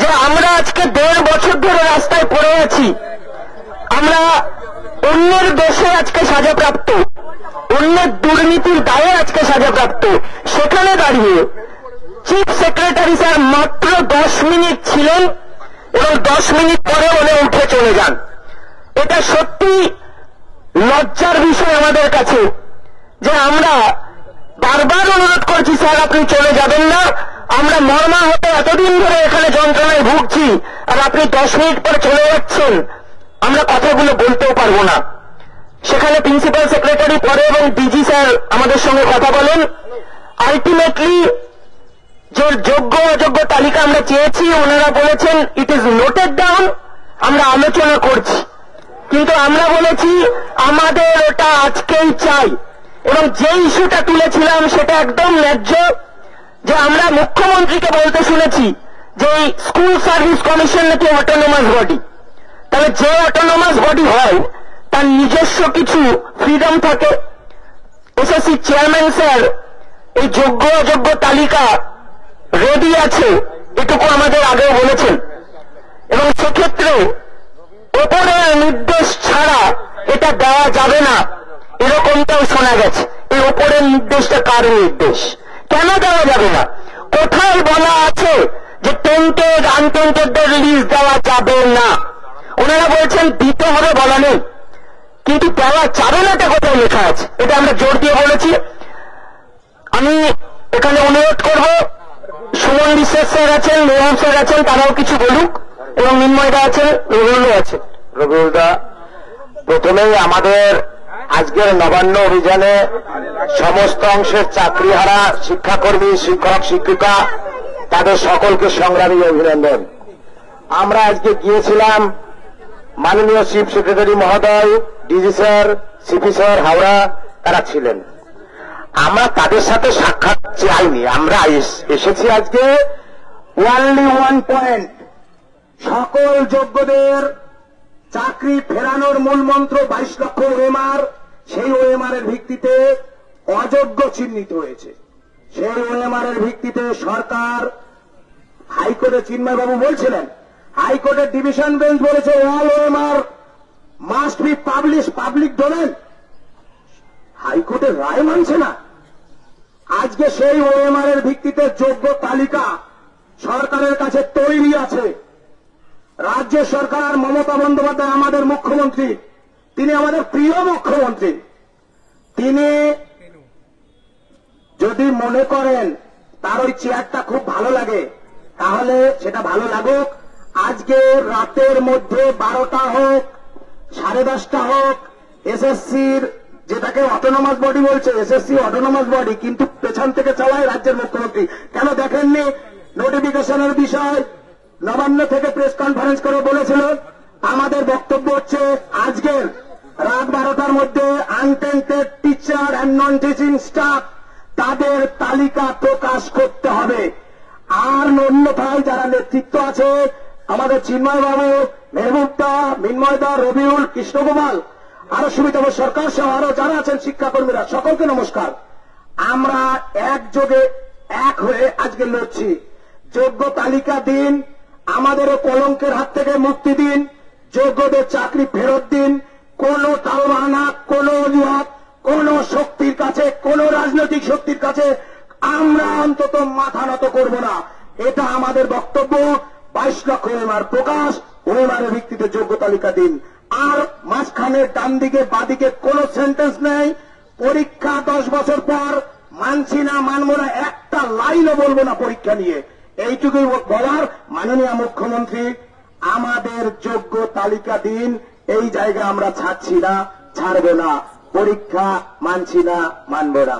যে আমরা আজকে 1.5 বছর ধরে রাস্তায় পড়ে আছি। আমরা অন্যের দোষে আজকে সাজাপ্রাপ্ত, অন্যের দুর্নীতির দায়ে আজকে সাজাপ্রাপ্ত। সেখানে দাঁড়িয়ে চিফ সেক্রেটারি স্যার মাত্র 10 মিনিট ছিলেন এবং 10 মিনিট পরে উনি উঠে চলে যান। এটা সত্যি লজ্জার বিষয় আমাদের কাছে যে আমরা বারবার অনুরোধ করছি, স্যার আপনি চলে যাবেন না, আমরা মর্মাহত এতদিন ধরে এখানে যন্ত্রণায় ভুগছি, আর আপনি 10 মিনিট পরে চলে যাচ্ছেন, আমরা কথাগুলো বলতেও পারবো না। সেখানে প্রিন্সিপাল সেক্রেটারি পরে এবং ডিজি স্যার আমাদের সঙ্গে কথা বলেন। আলটিমেটলি যে যোগ্য অযোগ্য তালিকা আমরা চেয়েছি, ওনারা বলেছেন ইট ইজ নোটেড ডাউন, আমরা আলোচনা করছি। কিন্তু আমরা বলেছি আমাদের ওটা আজকেই চাই, এবং যে ইস্যুটা তুলেছিলাম সেটা একদম ন্যায্য। যে আমরা মুখ্যমন্ত্রীকে বলতে শুনেছি যে এই স্কুল সার্ভিস কমিশন নাকি অটোনোমাস বডি, তাহলে যে অটোনোমাস বডি হয় তার নিজস্ব কিছু ফ্রিডম থাকে। এসএসসি চেয়ারম্যান স্যার এই যোগ্য অযোগ্য তালিকা রেডি আছে, এটুকু আমাদের আগেও বলেছেন, এবং সেক্ষেত্রে ওপরের নির্দেশ ছাড়া এটা দেওয়া যাবে না, এরকমটাও শোনা গেছে। এই ওপরের নির্দেশটা কার নির্দেশ, কেন দেওয়া যাবে না? কোথায় বলা আছে যে টেন্টেড আনটেন্টেডদের রিলিজ দেওয়া যাবে না? ওনারা বলছেন দিতে হবে, বলা নেই, কিন্তু দেওয়া যাবে না এটা কোথায় লেখা আছে? এটা আমরা জোর দিয়ে বলেছি। আমি এখানে অনুরোধ করব, সুমন বিশ্বাস স্যার আছেন, মেহবুব স্যার আছেন, তারাও কিছু বলুক, এবং মিন্ময়দা আছেন, রবিউলও আছে। রবিউলদা, প্রথমেই আমাদের আজকের নবান্ন অভিযানে সমস্ত অংশের চাকরিহারা শিক্ষাকর্মী, শিক্ষক, শিক্ষিকা, তাদের সকলকে সংগ্রামী অভিনন্দন। আমরা আজকে গিয়েছিলাম, মাননীয় চিফ সেক্রেটারি মহোদয়, DG sir, CP sir Howrah তারা ছিলেন। আমরা তাদের সাথে সাক্ষাৎ চাইনি, আমরা এসেছি আজকে ওনলি ওয়ান পয়েন্ট, সকল যোগ্যদের চাকরি ফেরানোর মূল মন্ত্র 22 লক্ষ ওএমআর, সেই ওএমআর এর ভিত্তিতে অযোগ্য চিহ্নিত হয়েছে। সেই ওএমআর এর ভিত্তিতে সরকার, হাইকোর্টে চিন্ময়বাবু বলছিলেন, হাইকোর্টের ডিভিশন বেঞ্চ বলেছে all OMR must be publish public domain. হাইকোর্টের রায় মানছে না। আজকে সেই ওএমআর এর ভিত্তিতে যোগ্য তালিকা সরকারের কাছে তৈরি আছে। রাজ্য সরকার, মমতা বন্দ্যোপাধ্যায় আমাদের মুখ্যমন্ত্রী, তিনি আমাদের প্রিয় মুখ্যমন্ত্রী, তিনি যদি মনে করেন তার ওই চেয়ারটা খুব ভালো লাগে, তাহলে সেটা ভালো লাগুক। আজকে রাতের মধ্যে 12টা হোক, 10:30 হোক, এসএসসির, যেটাকে অটোনোমাস বডি বলছে, এসএসসি অটোনোমাস বডি, কিন্তু পেছন থেকে চালায় রাজ্যের মুখ্যমন্ত্রী। কেন দেখেননি নোটিফিকেশনের বিষয়? নবান্ন থেকে প্রেস কনফারেন্স করে বলেছিল। আমাদের বক্তব্য হচ্ছে আজকের রাত 12টার মধ্যে untainted teacher and non teaching staff, তাদের তালিকা প্রকাশ করতে হবে। আর অন্যথায় যারা নেতৃত্ব আছে, আমাদের চিন্ময়বাবু, মেহবুবদা, মিন্ময়দা, রবিউল, কৃষ্ণকুমার, আরো সুমিতব সরকার সহ আরো যারা আছেন শিক্ষাকর্মীরা, সকলকে নমস্কার। আমরা একযোগে এক হয়ে আজকে লড়ছি। যোগ্য তালিকা দিন, আমাদেরও কলঙ্কের হাত থেকে মুক্তি দিন, যোগ্যদের চাকরি ফেরত দিন। কোন টালবাহানা, কোন অজুহাত, কোন শক্তির কাছে, কোন রাজনৈতিক শক্তির কাছে আমরা অন্তত মাথা নত করব না, এটা আমাদের বক্তব্য। 22 লক্ষ ওএমআর প্রকাশ, ওএমআর এর ভিত্তিতে যোগ্য তালিকা দিন। আর মাঝখানে ডান দিকে বাদিকে কোন সেন্টেন্স নেই। পরীক্ষা 10 বছর পর মানছি না, মানব না, একটা লাইনও বলবো না পরীক্ষা নিয়ে। এইটুকুই বলার। মাননীয় মুখ্যমন্ত্রী, আমাদের যোগ্য তালিকা দিন, এই জায়গা আমরা ছাড়ছি না, ছাড়বো না, পরীক্ষা মানছি না, মানব না।